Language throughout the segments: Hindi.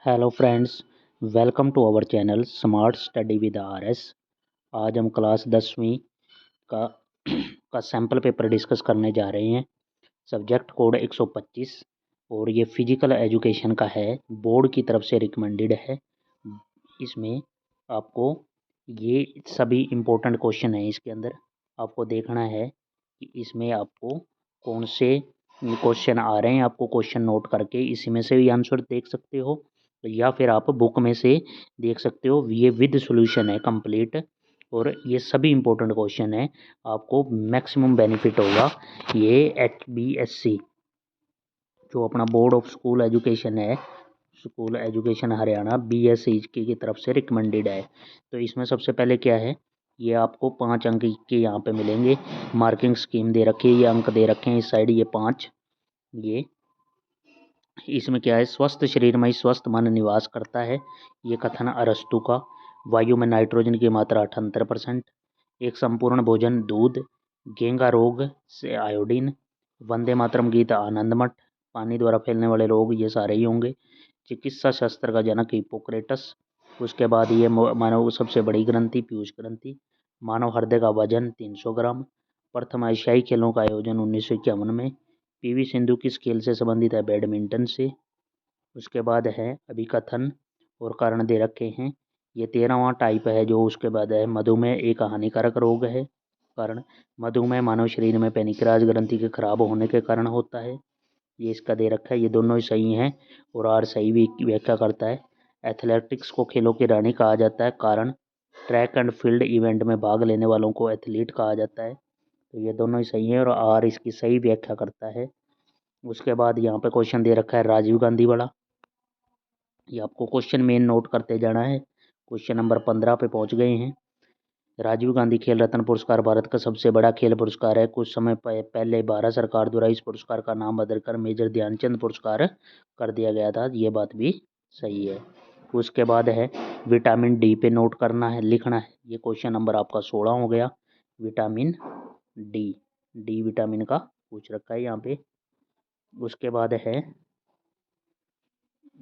Hello friends, welcome to our channel smart study with RS. आज हम क्लास 10वीं का का सैम्पल पेपर डिस्कस करने जा रहे हैं। सब्जेक्ट कोड 125 और ये फिजिकल एजुकेशन का है, बोर्ड की तरफ से रिकमेंडेड है। इसमें आपको ये सभी इम्पोर्टेंट क्वेश्चन हैं। इसके अंदर आपको देखना है कि इसमें आपको कौन से क्वेश्चन आ रहे हैं। आपको क्वेश्चन नोट करके इसी में से भी आंसर देख सकते हो या फिर आप बुक में से देख सकते हो। ये विद सॉल्यूशन है कंप्लीट और ये सभी इम्पोर्टेंट क्वेश्चन है। आपको मैक्सिमम बेनिफिट होगा। ये HBSC जो अपना बोर्ड ऑफ स्कूल एजुकेशन है, स्कूल एजुकेशन हरियाणा BSc की तरफ से रिकमेंडेड है। तो इसमें सबसे पहले क्या है, ये आपको 5 अंक के यहाँ पे मिलेंगे। मार्किंग स्कीम दे रखी है, ये अंक दे रखे हैं इस साइड, ये 5। ये इसमें क्या है, स्वस्थ शरीर में ही स्वस्थ मन निवास करता है, ये कथन अरस्तु का। वायु में नाइट्रोजन की मात्रा 78%। एक संपूर्ण भोजन दूध। गेंगा रोग से आयोडीन। वंदे मातरम गीत आनंद मठ। पानी द्वारा फैलने वाले रोग ये सारे ही होंगे। चिकित्सा शास्त्र का जनक हिप्पोक्रेटस। उसके बाद ये मानव सबसे बड़ी ग्रंथि पीयूष ग्रंथि। मानव हृदय का वजन 300 ग्राम। प्रथम एशियाई खेलों का आयोजन 1951 में। PV सिंधु किस खेल से संबंधित है, बैडमिंटन से। उसके बाद है अभिकथन और कारण दे रखे हैं। ये 13वां टाइप है जो उसके बाद है मधुमेह एक हानिकारक रोग है। कारण मधुमेह मानव शरीर में पेनिक्रास ग्रंथि के खराब होने के कारण होता है। ये इसका दे रखा है, ये दोनों ही सही हैं और आर सही भी व्याख्या करता है। एथलेटिक्स को खेलों की रानी कहा जाता है। कारण ट्रैक एंड फील्ड इवेंट में भाग लेने वालों को एथलीट कहा जाता है। तो ये दोनों ही सही है और आर इसकी सही व्याख्या करता है। उसके बाद यहाँ पे क्वेश्चन दे रखा है राजीव गांधी वाला। ये आपको क्वेश्चन मेन नोट करते जाना है। क्वेश्चन नंबर 15 पे पहुंच गए हैं। राजीव गांधी खेल रत्न पुरस्कार भारत का सबसे बड़ा खेल पुरस्कार है। कुछ समय पहले भारत सरकार द्वारा इस पुरस्कार का नाम बदलकर मेजर ध्यानचंद पुरस्कार कर दिया गया था। ये बात भी सही है। उसके बाद है विटामिन डी पे नोट करना है, लिखना है। ये क्वेश्चन नंबर आपका 16 हो गया। विटामिन डी विटामिन का पूछ रखा है यहाँ पे। उसके बाद है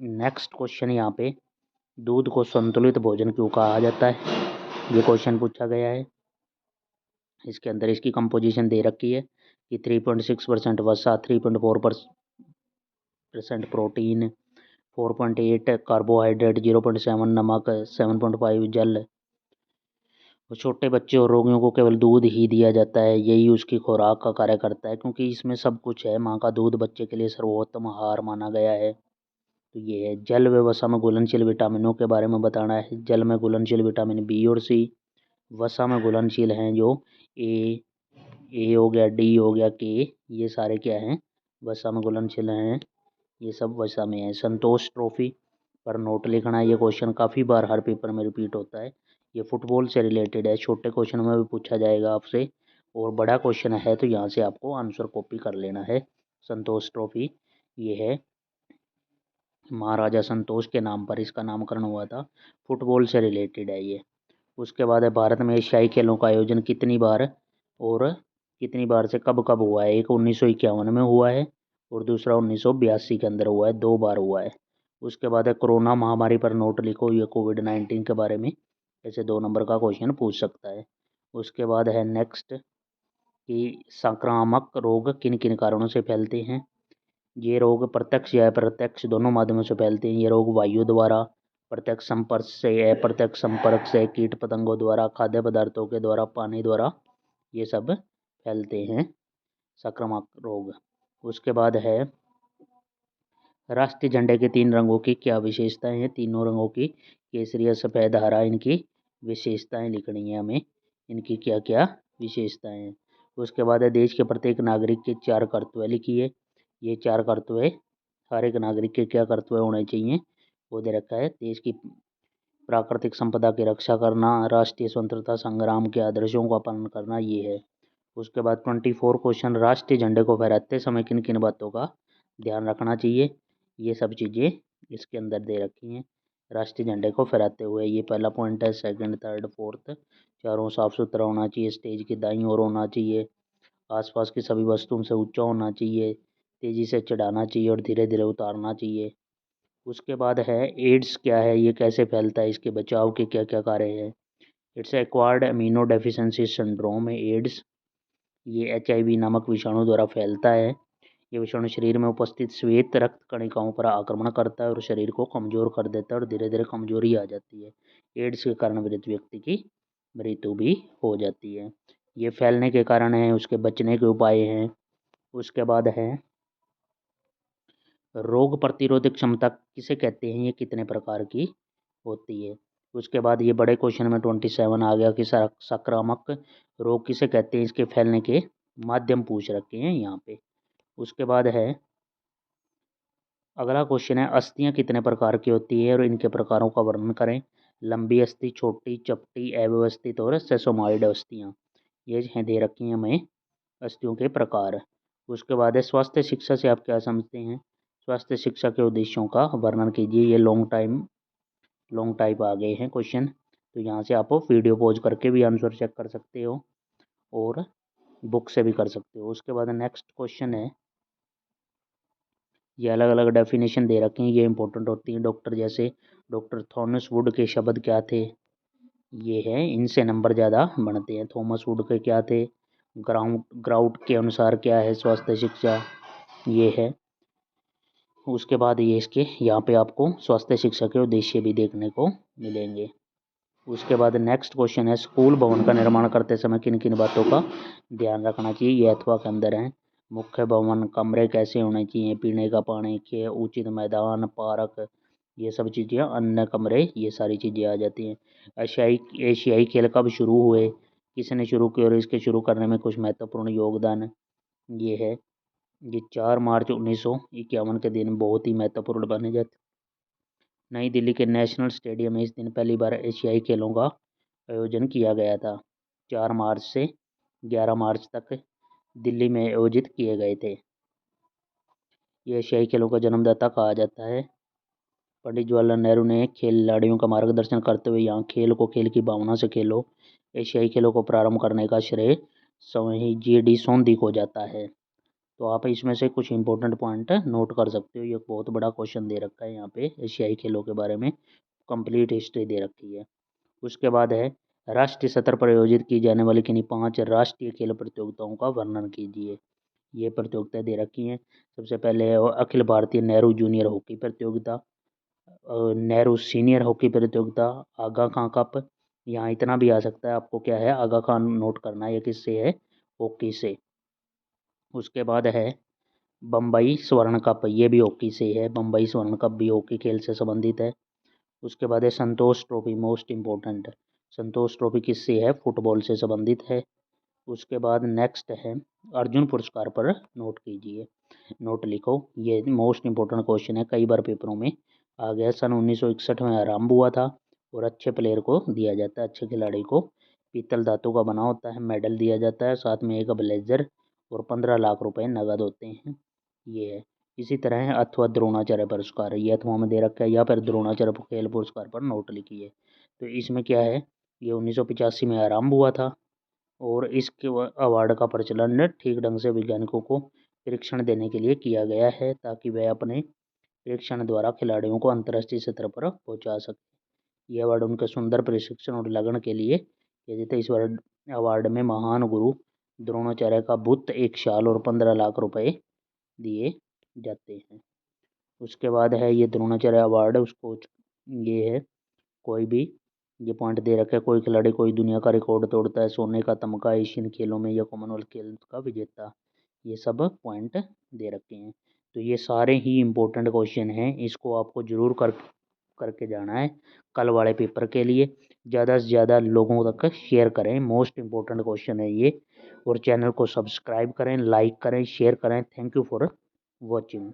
नेक्स्ट क्वेश्चन यहाँ पे, दूध को संतुलित भोजन क्यों कहा जाता है, ये क्वेश्चन पूछा गया है। इसके अंदर इसकी कंपोजिशन दे रखी है कि 3.6% वसा, 3.4% प्रोटीन, 4.8 कार्बोहाइड्रेट, 0.7 नमक, 7.5 जल। और छोटे बच्चे और रोगियों को केवल दूध ही दिया जाता है, यही उसकी खुराक का कार्य करता है क्योंकि इसमें सब कुछ है। माँ का दूध बच्चे के लिए सर्वोत्तम आहार माना गया है। तो ये है जल व वसा में घुलनशील विटामिनों के बारे में बताना है। जल में घुलनशील विटामिन बी और सी। वसा में घुलनशील हैं जो ए हो गया, डी हो गया, के, ये सारे क्या हैं, वसा में घुलनशील हैं। ये सब वसा में है। संतोष ट्रॉफी पर नोट लिखना है। ये क्वेश्चन काफ़ी बार हर पेपर में रिपीट होता है। ये फुटबॉल से रिलेटेड है, छोटे क्वेश्चन में भी पूछा जाएगा आपसे और बड़ा क्वेश्चन है तो यहाँ से आपको आंसर कॉपी कर लेना है। संतोष ट्रॉफी ये है, महाराजा संतोष के नाम पर इसका नामकरण हुआ था। फुटबॉल से रिलेटेड है ये। उसके बाद है भारत में एशियाई खेलों का आयोजन कितनी बार और कितनी बार से कब कब हुआ है। एक 1951 में हुआ है और दूसरा 1982 के अंदर हुआ है, 2 बार हुआ है। उसके बाद है कोरोना महामारी पर नोट लिखो, ये कोविड-19 के बारे में ऐसे 2 नंबर का क्वेश्चन पूछ सकता है। उसके बाद है नेक्स्ट कि संक्रामक रोग किन किन कारणों से फैलते हैं। ये रोग प्रत्यक्ष या अप्रत्यक्ष दोनों माध्यमों से फैलते हैं। ये रोग वायु द्वारा, प्रत्यक्ष संपर्क से, अप्रत्यक्ष संपर्क से, कीट पतंगों द्वारा, खाद्य पदार्थों के द्वारा, पानी द्वारा, ये सब फैलते हैं संक्रामक रोग। उसके बाद है राष्ट्रीय झंडे के 3 रंगों की क्या विशेषताएं हैं। तीनों रंगों की, केसरिया, सफ़ेद, हरा, इनकी विशेषताएं लिखनी है हमें। इनकी क्या क्या विशेषताएं हैं। उसके बाद है देश के प्रत्येक नागरिक के 4 कर्तव्य लिखिए। ये 4 कर्तव्य हर एक नागरिक के क्या कर्तव्य होने चाहिए वो दे रखा है। देश की प्राकृतिक संपदा की रक्षा करना, राष्ट्रीय स्वतंत्रता संग्राम के आदर्शों का पालन करना, ये है। उसके बाद 24 क्वेश्चन, राष्ट्रीय झंडे को फहराते समय किन किन बातों का ध्यान रखना चाहिए। ये सब चीज़ें इसके अंदर दे रखी हैं। राष्ट्रीय झंडे को फहराते हुए ये पहला पॉइंट है। सेकंड, थर्ड, फोर्थ चारों साफ सुथरा होना चाहिए। स्टेज की दाईं ओर होना चाहिए। आसपास की सभी वस्तुओं से ऊंचा होना चाहिए। तेज़ी से चढ़ाना चाहिए और धीरे धीरे उतारना चाहिए। उसके बाद है एड्स क्या है, ये कैसे फैलता है, इसके बचाव के क्या क्या कार्य हैं। It's acquired amino deficiency syndrome है एड्स। ये HIV नामक विषाणु द्वारा फैलता है। ये विषाणु शरीर में उपस्थित श्वेत रक्त कणिकाओं पर आक्रमण करता है और शरीर को कमजोर कर देता है और धीरे धीरे कमजोरी आ जाती है। एड्स के कारण मृत व्यक्ति की मृत्यु भी हो जाती है। ये फैलने के कारण है, उसके बचने के उपाय हैं। उसके बाद है रोग प्रतिरोधक क्षमता किसे कहते हैं, ये कितने प्रकार की होती है। उसके बाद ये बड़े क्वेश्चन में 27 आ गया कि संक्रामक रोग किसे कहते हैं, इसके फैलने के माध्यम पूछ रखे हैं यहाँ पे। उसके बाद है अगला क्वेश्चन है अस्थियां कितने प्रकार की होती है और इनके प्रकारों का वर्णन करें। लंबी अस्थि, छोटी, चपटी, अव्यवस्थित और सेसोमॉइड अस्थियां, ये हैं दे रखी हैं हमें अस्थियों के प्रकार। उसके बाद है स्वास्थ्य शिक्षा से आप क्या समझते हैं। स्वास्थ्य शिक्षा के उद्देश्यों का वर्णन कीजिए। ये लॉन्ग टाइप आ गए हैं क्वेश्चन, तो यहाँ से आप वीडियो पॉज करके भी आंसर चेक कर सकते हो और बुक से भी कर सकते हो। उसके बाद नेक्स्ट क्वेश्चन है, ये अलग अलग डेफिनेशन दे रखे हैं, ये इंपॉर्टेंट होती हैं। डॉक्टर जैसे डॉक्टर थॉमस वुड के शब्द क्या थे, ये है, इनसे नंबर ज़्यादा बनते हैं। थॉमस वुड के क्या थे। ग्राउट के अनुसार क्या है स्वास्थ्य शिक्षा, ये है। उसके बाद ये इसके यहाँ पे आपको स्वास्थ्य शिक्षा के उद्देश्य भी देखने को मिलेंगे। उसके बाद नेक्स्ट क्वेश्चन है स्कूल भवन का निर्माण करते समय किन किन बातों का ध्यान रखना चाहिए, ये अथवा के अंदर है। मुख्य भवन, कमरे कैसे होने चाहिए, पीने का पानी के उचित मैदान, पार्क, ये सब चीज़ें, अन्य कमरे, ये सारी चीज़ें आ जाती हैं। एशियाई खेल कब शुरू हुए, किसने शुरू किए और इसके शुरू करने में कुछ महत्वपूर्ण योगदान, ये है। ये 4 मार्च 1951 के दिन बहुत ही महत्वपूर्ण बने जाते। नई दिल्ली के नेशनल स्टेडियम में इस दिन पहली बार एशियाई खेलों का आयोजन किया गया था। 4 मार्च से 11 मार्च तक दिल्ली में आयोजित किए गए थे। ये एशियाई खेलों का जन्मदाता कहा जाता है। पंडित जवाहरलाल नेहरू ने खिलाड़ियों का मार्गदर्शन करते हुए यहाँ खेल को खेल की भावना से खेलो एशियाई खेलों को प्रारंभ करने का श्रेय स्वामी GD सोंदी को जाता है। तो आप इसमें से कुछ इंपॉर्टेंट पॉइंट नोट कर सकते हो। ये बहुत बड़ा क्वेश्चन दे रखा है यहाँ पे एशियाई खेलों के बारे में, कंप्लीट हिस्ट्री दे रखी है। उसके बाद है राष्ट्रीय स्तर पर आयोजित की जाने वाली किन्हीं 5 राष्ट्रीय खेल प्रतियोगिताओं का वर्णन कीजिए। ये प्रतियोगिता दे रखी हैं। सबसे पहले है अखिल भारतीय नेहरू जूनियर हॉकी प्रतियोगिता, नेहरू सीनियर हॉकी प्रतियोगिता, आगा खां कप। यहाँ इतना भी आ सकता है आपको, क्या है, आगा खां नोट करना है, ये किससे है, हॉकी से। उसके बाद है बम्बई स्वर्ण कप, ये भी हॉकी से है, बम्बई स्वर्ण कप भी हॉकी खेल से संबंधित है। उसके बाद है संतोष ट्रॉफी, मोस्ट इम्पोर्टेंट, संतोष ट्रॉफी किससे है, फुटबॉल से संबंधित है। उसके बाद नेक्स्ट है अर्जुन पुरस्कार पर नोट कीजिए, नोट लिखो। ये मोस्ट इम्पोर्टेंट क्वेश्चन है, कई बार पेपरों में आ गया। सन 1961 में आरंभ हुआ था और अच्छे प्लेयर को दिया जाता है, अच्छे खिलाड़ी को पीतल धातु का बना होता है, मेडल दिया जाता है, साथ में एक ब्लेजर और 15 लाख रुपए नगद होते हैं, ये है। इसी तरह है अथवा द्रोणाचार्य पुरस्कार, ये अथवा में दे रखा है, या फिर द्रोणाचार्य खेल पुरस्कार पर नोट लिखिए। तो इसमें क्या है, ये 1985 में आरंभ हुआ था और इसके अवार्ड का प्रचलन ठीक ढंग से वैज्ञानिकों को परीक्षण देने के लिए किया गया है, ताकि वह अपने परीक्षण द्वारा खिलाड़ियों को अंतर्राष्ट्रीय सतह पर पहुंचा सके। ये अवार्ड उनके सुंदर प्रशिक्षण और लगन के लिए दिया जाता है। इस अवार्ड में महान गुरु द्रोणाचार्य का बुत, 1 साल और 15 लाख रुपए दिए जाते हैं। उसके बाद है ये द्रोणाचार्य अवार्ड, उसको ये है, कोई भी, ये पॉइंट दे रखा है, कोई खिलाड़ी कोई दुनिया का रिकॉर्ड तोड़ता है, सोने का तमगा, एशियन खेलों में या कॉमनवेल्थ खेल का विजेता, ये सब पॉइंट दे रखे हैं। तो ये सारे ही इम्पोर्टेंट क्वेश्चन हैं, इसको आपको जरूर करके जाना है कल वाले पेपर के लिए। ज़्यादा से ज़्यादा लोगों तक शेयर करें, मोस्ट इम्पोर्टेंट क्वेश्चन है ये। और चैनल को सब्सक्राइब करें, लाइक करें, शेयर करें। Thank you for watching.